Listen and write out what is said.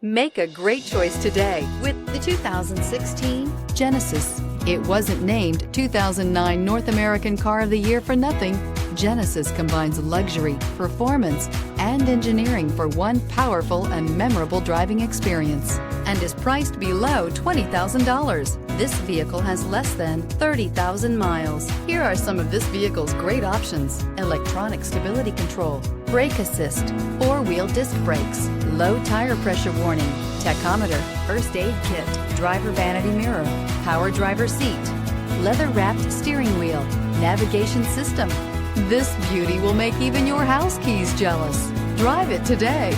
Make a great choice today with the 2016 Genesis. It wasn't named 2009 North American Car of the Year for nothing. Genesis combines luxury, performance, and engineering for one powerful and memorable driving experience, and is priced below $20,000. This vehicle has less than 30,000 miles. Here are some of this vehicle's great options: electronic stability control, brake assist, four-wheel disc brakes, low tire pressure warning, tachometer, first aid kit, driver vanity mirror, power driver seat, leather-wrapped steering wheel, navigation system. This beauty will make even your house keys jealous. Drive it today.